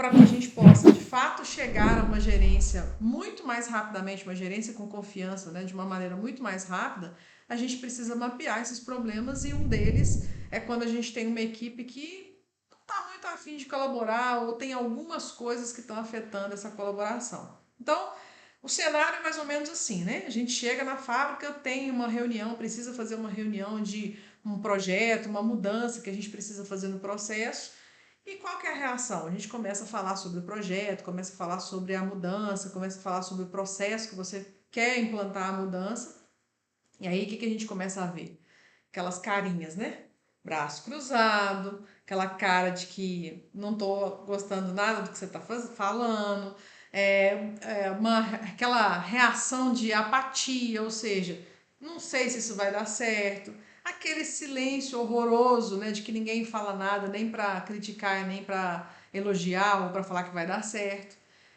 para que a gente possa, de fato, chegar a uma gerência muito mais rapidamente, uma gerência com confiança, né, de uma maneira muito mais rápida, a gente precisa mapear esses problemas e um deles é quando a gente tem uma equipe que não está muito afim de colaborar ou tem algumas coisas que estão afetando essa colaboração. Então, o cenário é mais ou menos assim, né? A gente chega na fábrica, tem uma reunião, precisa fazer uma reunião de um projeto, uma mudança que a gente precisa fazer no processo. E qual que é a reação? A gente começa a falar sobre o projeto, começa a falar sobre a mudança, começa a falar sobre o processo que você quer implantar a mudança. E aí, o que a gente começa a ver? Aquelas carinhas, né? Braço cruzado, aquela cara de que não tô gostando nada do que você tá falando, aquela reação de apatia, ou seja, não sei se isso vai dar certo, aquele silêncio horroroso, né, de que ninguém fala nada, nem para criticar, nem para elogiar ou para falar que vai dar certo.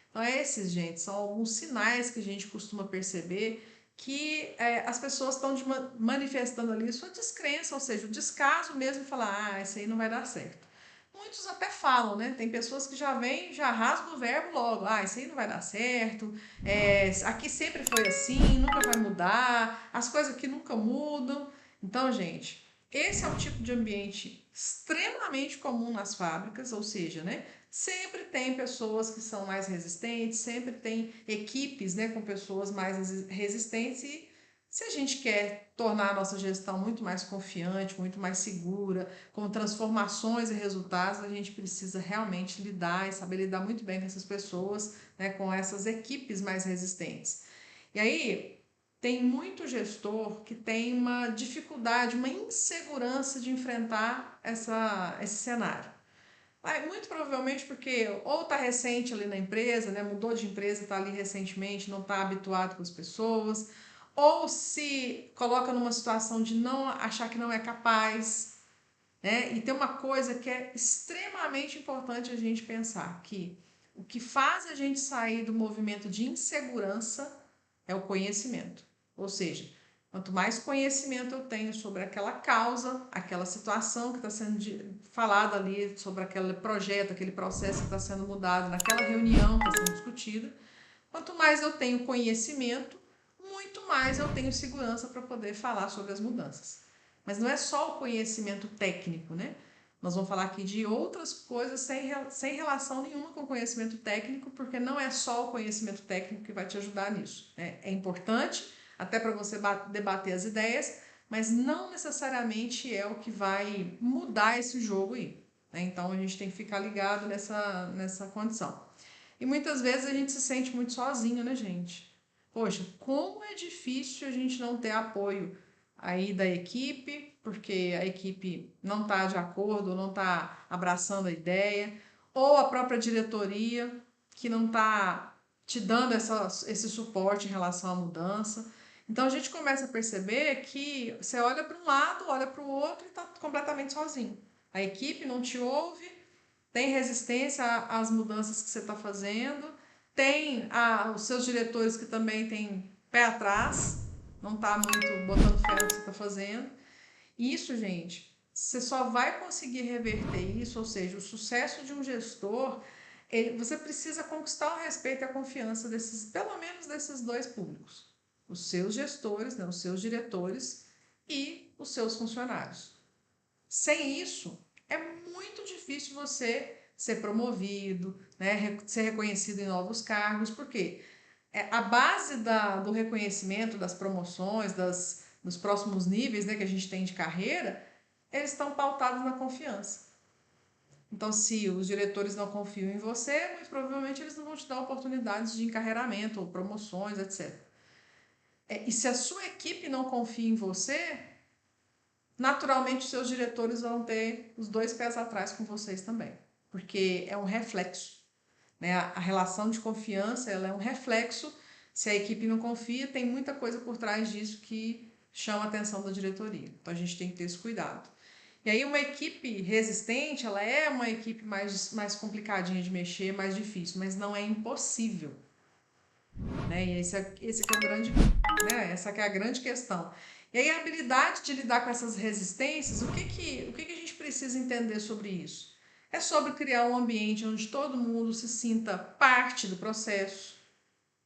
Então, esses, gente, são alguns sinais que a gente costuma perceber que as pessoas estão manifestando ali sua descrença, ou seja, o descaso mesmo, falar, isso aí não vai dar certo. Muitos até falam, né? Tem pessoas que já vêm, já rasgam o verbo logo, isso aí não vai dar certo, aqui sempre foi assim, nunca vai mudar, as coisas aqui nunca mudam. Então, gente, esse é um tipo de ambiente extremamente comum nas fábricas, ou seja, né? Sempre tem pessoas que são mais resistentes, sempre tem equipes, né, com pessoas mais resistentes e se a gente quer tornar a nossa gestão muito mais confiante, muito mais segura, com transformações e resultados, a gente precisa realmente lidar e saber lidar muito bem com essas pessoas, né, com essas equipes mais resistentes. E aí, tem muito gestor que tem uma dificuldade, uma insegurança de enfrentar esse cenário. Muito provavelmente porque ou está recente ali na empresa, né, mudou de empresa, está ali recentemente, não está habituado com as pessoas, ou se coloca numa situação de não achar que não é capaz, né? E tem uma coisa que é extremamente importante a gente pensar, que o que faz a gente sair do movimento de insegurança é o conhecimento. Ou seja, quanto mais conhecimento eu tenho sobre aquela causa, aquela situação que está sendo falada ali, sobre aquele projeto, aquele processo que está sendo mudado, naquela reunião que está sendo discutida, quanto mais eu tenho conhecimento, muito mais eu tenho segurança para poder falar sobre as mudanças. Mas não é só o conhecimento técnico, né? Nós vamos falar aqui de outras coisas sem relação nenhuma com o conhecimento técnico, porque não é só o conhecimento técnico que vai te ajudar nisso. Né? É importante até para você debater as ideias, mas não necessariamente é o que vai mudar esse jogo aí. Né? Então a gente tem que ficar ligado nessa condição. E muitas vezes a gente se sente muito sozinho, né, gente? Poxa, como é difícil a gente não ter apoio aí da equipe, porque a equipe não está de acordo, não está abraçando a ideia, ou a própria diretoria que não está te dando esse suporte em relação à mudança. Então a gente começa a perceber que você olha para um lado, olha para o outro e está completamente sozinho. A equipe não te ouve, tem resistência às mudanças que você está fazendo, tem os seus diretores que também têm pé atrás, não está muito botando fé no que você está fazendo. Isso, gente, você só vai conseguir reverter isso, ou seja, o sucesso de um gestor, você precisa conquistar o respeito e a confiança pelo menos desses dois públicos. Os seus gestores, né, os seus diretores e os seus funcionários. Sem isso, é muito difícil você ser promovido, né, ser reconhecido em novos cargos, porque a base do reconhecimento, das promoções, dos próximos níveis, né, que a gente tem de carreira, eles estão pautados na confiança. Então, se os diretores não confiam em você, muito provavelmente eles não vão te dar oportunidades de encarreiramento ou promoções, etc. E se a sua equipe não confia em você, naturalmente os seus diretores vão ter os dois pés atrás com vocês também, porque é um reflexo, né? A relação de confiança, ela é um reflexo. Se a equipe não confia, tem muita coisa por trás disso que chama a atenção da diretoria. Então a gente tem que ter esse cuidado. E aí uma equipe resistente, ela é uma equipe mais complicadinha de mexer, mais difícil, mas não é impossível. Né? E esse que é o grande, né? Essa que é a grande questão. E aí a habilidade de lidar com essas resistências, o que a gente precisa entender sobre isso? É sobre criar um ambiente onde todo mundo se sinta parte do processo,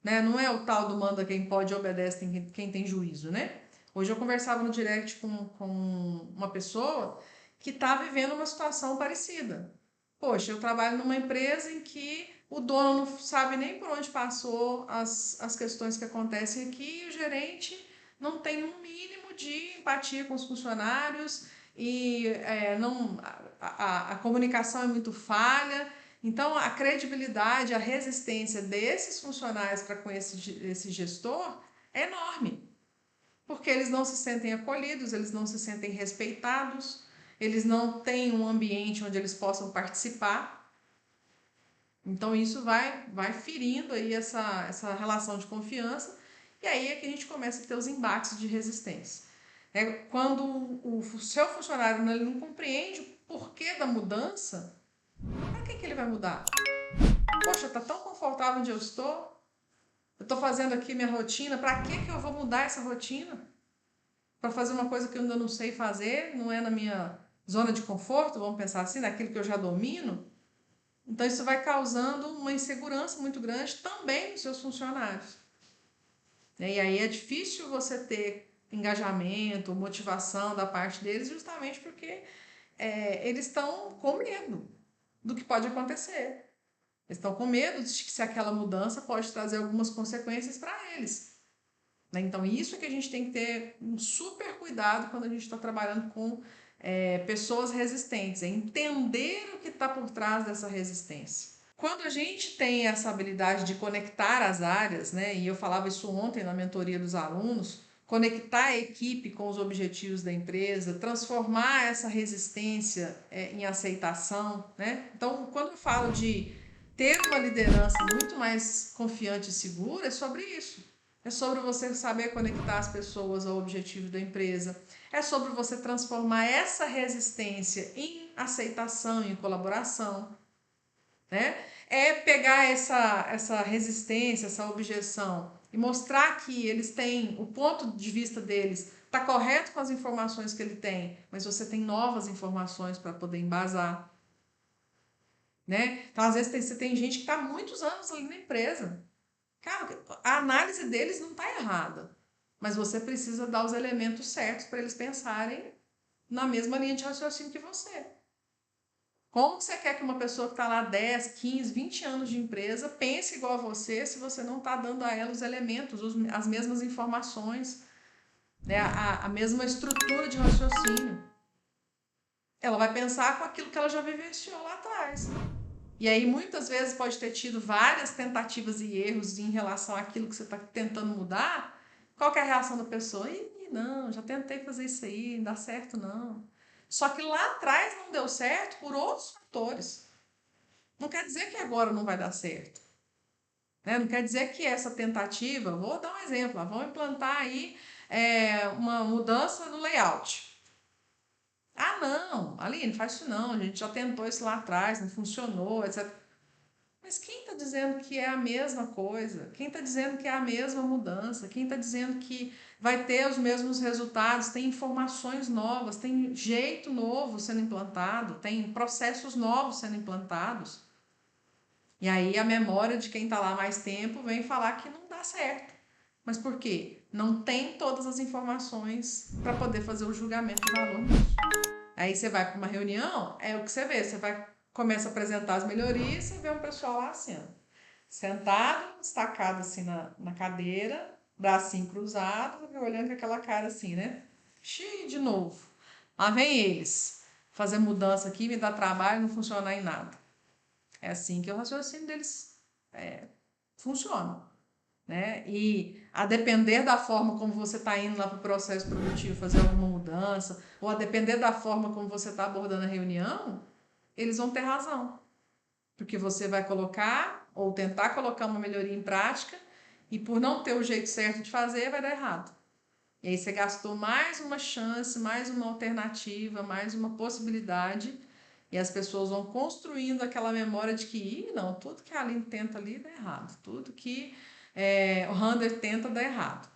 né? Não é o tal do manda quem pode, obedece quem tem juízo, né? Hoje eu conversava no direct com uma pessoa que está vivendo uma situação parecida. Poxa, eu trabalho numa empresa em que o dono não sabe nem por onde passou as questões que acontecem aqui e o gerente não tem um mínimo de empatia com os funcionários e não, a comunicação é muito falha. Então, a credibilidade, a resistência desses funcionários para com esse gestor é enorme, porque eles não se sentem acolhidos, eles não se sentem respeitados, eles não têm um ambiente onde eles possam participar. Então, isso vai ferindo aí essa relação de confiança, e aí é que a gente começa a ter os embates de resistência. É quando o seu funcionário ele não compreende o porquê da mudança, para que ele vai mudar? Poxa, tá tão confortável onde eu estou. Eu estou fazendo aqui minha rotina. Para que eu vou mudar essa rotina? Para fazer uma coisa que eu ainda não sei fazer, não é na minha zona de conforto, vamos pensar assim, naquilo que eu já domino. Então isso vai causando uma insegurança muito grande também nos seus funcionários. E aí é difícil você ter engajamento, motivação da parte deles, justamente porque eles estão com medo do que pode acontecer. Eles estão com medo de que se aquela mudança pode trazer algumas consequências para eles. Né? Então, isso é que a gente tem que ter um super cuidado quando a gente está trabalhando com pessoas resistentes, é entender o que está por trás dessa resistência. Quando a gente tem essa habilidade de conectar as áreas, né, e eu falava isso ontem na mentoria dos alunos, conectar a equipe com os objetivos da empresa, transformar essa resistência em aceitação, né? Então, quando eu falo de ter uma liderança muito mais confiante e segura, é sobre isso. É sobre você saber conectar as pessoas ao objetivo da empresa. É sobre você transformar essa resistência em aceitação, em colaboração, né? É pegar essa resistência, essa objeção e mostrar que eles têm, o ponto de vista deles está correto com as informações que ele tem, mas você tem novas informações para poder embasar, né? Então, às vezes, você tem gente que está há muitos anos ali na empresa. Cara, a análise deles não está errada, mas você precisa dar os elementos certos para eles pensarem na mesma linha de raciocínio que você. Como você quer que uma pessoa que está lá 10, 15, 20 anos de empresa pense igual a você se você não está dando a ela os elementos, as mesmas informações, né? A mesma estrutura de raciocínio? Ela vai pensar com aquilo que ela já vivenciou lá atrás. E aí, muitas vezes, pode ter tido várias tentativas e erros em relação àquilo que você está tentando mudar. Qual que é a reação da pessoa? Ih, não, já tentei fazer isso aí, não dá certo não. Só que lá atrás não deu certo por outros fatores. Não quer dizer que agora não vai dar certo. Né? Não quer dizer que essa tentativa, vou dar um exemplo, vamos implantar aí uma mudança no layout. Ah, não, Aline, faz isso não, a gente já tentou isso lá atrás, não funcionou, etc. Mas quem está dizendo que é a mesma coisa? Quem está dizendo que é a mesma mudança? Quem está dizendo que vai ter os mesmos resultados? Tem informações novas, tem jeito novo sendo implantado, tem processos novos sendo implantados. E aí a memória de quem está lá mais tempo vem falar que não dá certo. Mas por quê? Não tem todas as informações para poder fazer o julgamento de valor nisso. Aí você vai para uma reunião, é o que você vê, começa a apresentar as melhorias, você vê um pessoal lá assim, ó, sentado, estacado assim na cadeira, bracinho cruzado, olhando com aquela cara assim, né? Xiii, de novo. Lá vem eles, fazer mudança aqui, me dá trabalho, não funcionar em nada. É assim que o raciocínio deles funciona. Né? E a depender da forma como você está indo lá para o processo produtivo fazer alguma mudança, ou a depender da forma como você está abordando a reunião, eles vão ter razão. Porque você vai colocar ou tentar colocar uma melhoria em prática e por não ter o jeito certo de fazer, vai dar errado. E aí você gastou mais uma chance, mais uma alternativa, mais uma possibilidade e as pessoas vão construindo aquela memória de que, não, tudo que a Aline tenta ali dá errado, tudo que o Hunter tenta dá errado.